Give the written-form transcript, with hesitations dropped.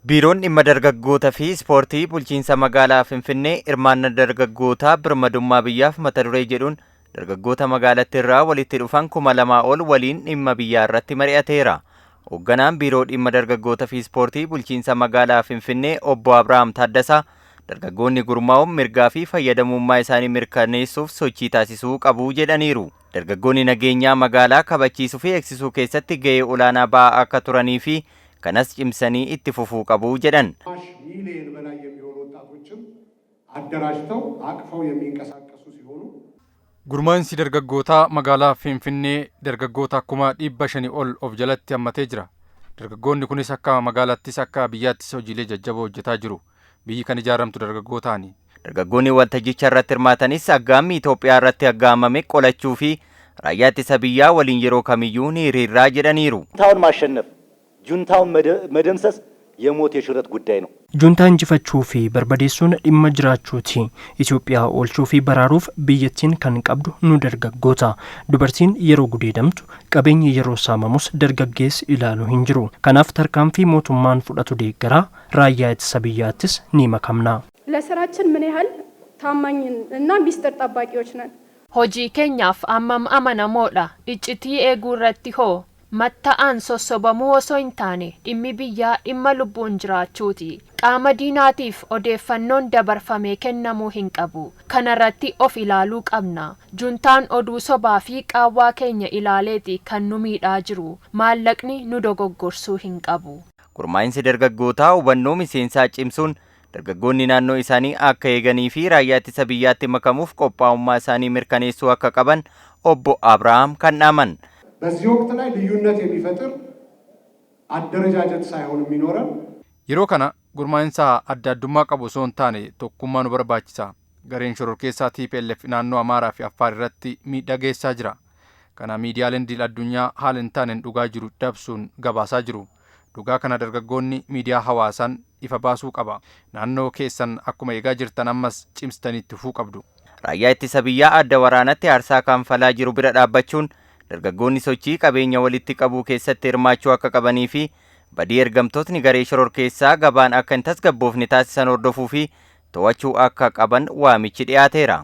Biiroon dhimma dargaggootaa fi ispoortii bulchiinsa magaalaa Finfinnee hirmaannaa dargaggootaa birmadummaa biyyaaf mata duree jedhuun dargaggoota magaalattii irraa walitti dhufan 2,000 ol waliin dhimma biyyaa irratti mari'ateera. Hoogganaan biiroo dhimma dargaggootaa fi ispoortii bulchiinsa magaalaa Finfinnee obbo Abrahaam Taaddasaa dargaggoonni gurmaa'uun mirgaa fi fayyadamummaa isaanii mirkaneessuuf sochii taasisuu qabu jedhaniiru. Dargaggoonni nageenyaa magaalaa kabachiisuu fi eegsisuu keessatti gahee olaanaa ba'aa akka turanii fi kanas cimsanii itti fufuu qabu jedhan. ሚሊዮን በላይ የሚሆኑ ወጣቶችም አደራጅተው አቅፈው የሚንቀሳቀሱ ሲሆኑ Gurmaa'insi dargaggootaa magaalaa Finfinnee dargaggoota akkuma 500 ol of jalatti hammatee jira. Dargaggoonni kunis akka magaalattis akka biyyaattis hojiilee jajjaboo hojjetaa jiru. Biyyi kan ijaaramtu dargaggootaani. Dargaggoonni waltajjicha irratti hirmaatanis aggaammi Itoophiyaa irratti aggaamame qolachuu fi raayyaa ittisa biyyaa waliin yeroo kamiyyuu ni hiriirraa jedhaniiru. ጁንታውን ማሸነፍ ጁንታውን መደምሰስ የሞት የሽረት ጉዳይ ነው። ጁንታን injifachuu fi barbadeessuun dhimma jiraachuuti. Itoophiyaa oolchuu fi baraaruuf biyyattiin kan qabdu nu dargaggoota. Dubartiin yeroo gudeedamtu qabeenyi yeroo saamamus dargaggeessi ilaalu hin jiru. Kanaaf tarkaanfii mootummaan fudhatu deeggaraa raayyaa ittisa biyyaattis ni makamna. ለስራችን ምን ያህል ታማኝ እና ሚስጥር ጠባቂዎች ነን። ሆጂ ኬኛፍ አማም አመናሞዳ እጭቲ ኤጉረቲ ሆ matta'an sossobamuu osoo hin taane dhimmi biyyaa dhimma lubbuun jiraachuuti. Qaama diinaatiif odeeffannoon dabarfamee kennamuu hin qabu. Kanarratti of ilaaluu qabna. Juntaan oduu sobaa fi qaawwaa keenya ilaaleeti kan nu miidhaa jiru. Maallaqni nu dogoggorsuu hin qabu. Gurmaa'insi dargaggootaa hubannoo miseensaa cimsuun dargaggoonni naannoo isaanii akka eeganii fi raayyaa ittisa biyyaatti makamuuf qophaa'ummaa isaanii mirkaneessuu akka qaban obbo Abrahaam kan dhaaman. በዚህ ወቅት ላይ ልዩነት የሚፈጥር አደረጃጀት ሳይሆን የሚኖረን Yeroo kana gurmaa'insa adda addummaa qabu osoo hin taane tokkummaa nu barbaachisa. Gareen shororkeessaa TPLF naannoo Amaaraa fi Affaar irratti miidhaa geessaa jira. Kana miidiyaaleen idil addunyaa haala hin taaneen dhugaa jiru dabsuun gabaasaa jiru. Dhugaa kana dargaggoonni miidiyaa hawaasaan ifa baasuu qaba. Naannoo keessan akkuma eegaa jirtan ammas cimsitanii itti fufuu qabdu. Raayyaa ittisa biyyaa adda waraanatti aarsaa kanfalaa jiru bira dhaabbachuun dargaggoonni sochii qabeenya walitti qabuu keessatti hirmaachuu akka qabanii fi badii ergamtootni garee shororkeessaa gabaan akka hin tasgabboofne taasisan hordofuu fi to'achuu akka qaban waamichi dhiyaateera.